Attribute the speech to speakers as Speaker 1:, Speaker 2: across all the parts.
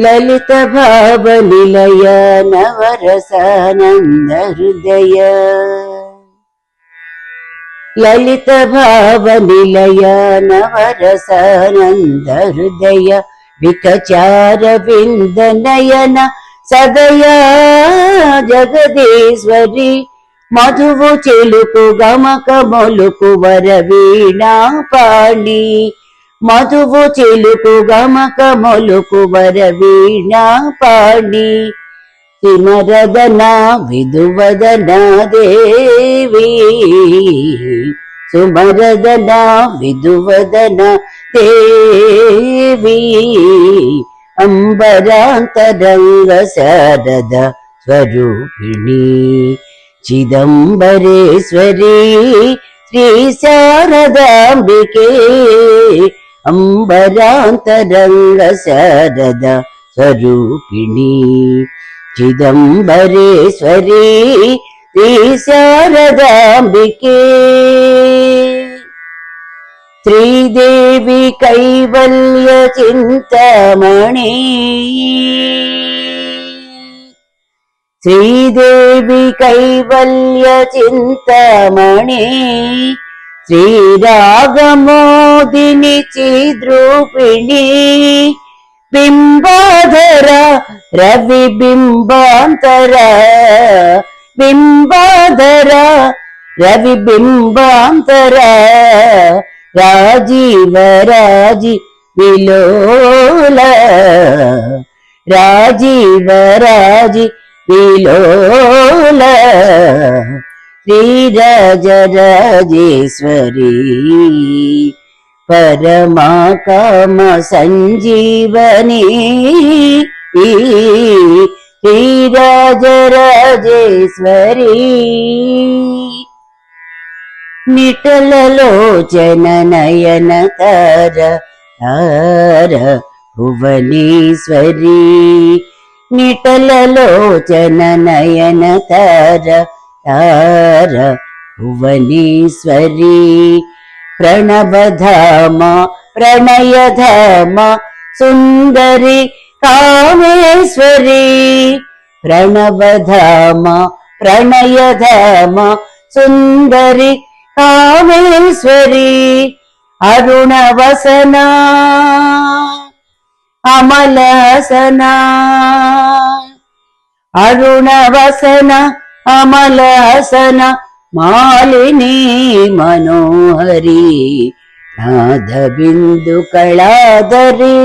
Speaker 1: ललित भाव निलय नवरसानंद हृदय ललित भाव निलय नवरसानंद हृदय विकचार विंद नयन सदया जगदीश्वरी मधुवु चिलुकु गमक मोलुकु वर वीणा पाणी मधुवु चिलुकु गमक मोलुकु वर वीणा पाणी सिमरदना विधुवदना देवी सुमरदना विधुवदना देवी अंबरांतरंग शारद स्वरूपिणी चिदंबरेश्वरी श्री शारदांबिके अंबरांतरंग शारद स्वरूपिणी चिदंबरेश्वरी श्री शारदांबिके श्रीदेवी कैवल्य चिंतामणि श्रीदेवी कैवल्य चिंतामणि श्रीरागमोदिनी चिद्रूपिणी बिंबाधर रविबिंबांतर बिंबाधर रविबिंबांतर राजीव राजी विलोल राजीव राजी विलोल श्रीराजराजेश्वरी परमा काम संजीवनी श्रीराजराजेश्वरी निटललोचन नयन तार तार भुवनेश्वरी निटललोचन नयन तार तार भुवनेश्वरी प्रणवधाम प्रणयधाम सुंदरी कामेश्वरी प्रणवधाम प्रणयधाम सुंदरी कामेश्वरी अरुणवसना अमलसना अरुणवसना अमलसना मालिनी मनोहरी नादबिंदु कलाधरी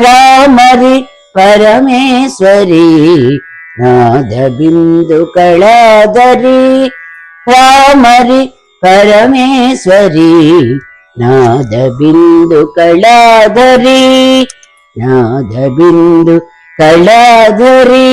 Speaker 1: भ्रामरी परमेश्वरी नादबिंदु कलाधरी भ्रामरी परमेश्वरी नादबिंदु कलाधरी नादबिंदु कलाधरी।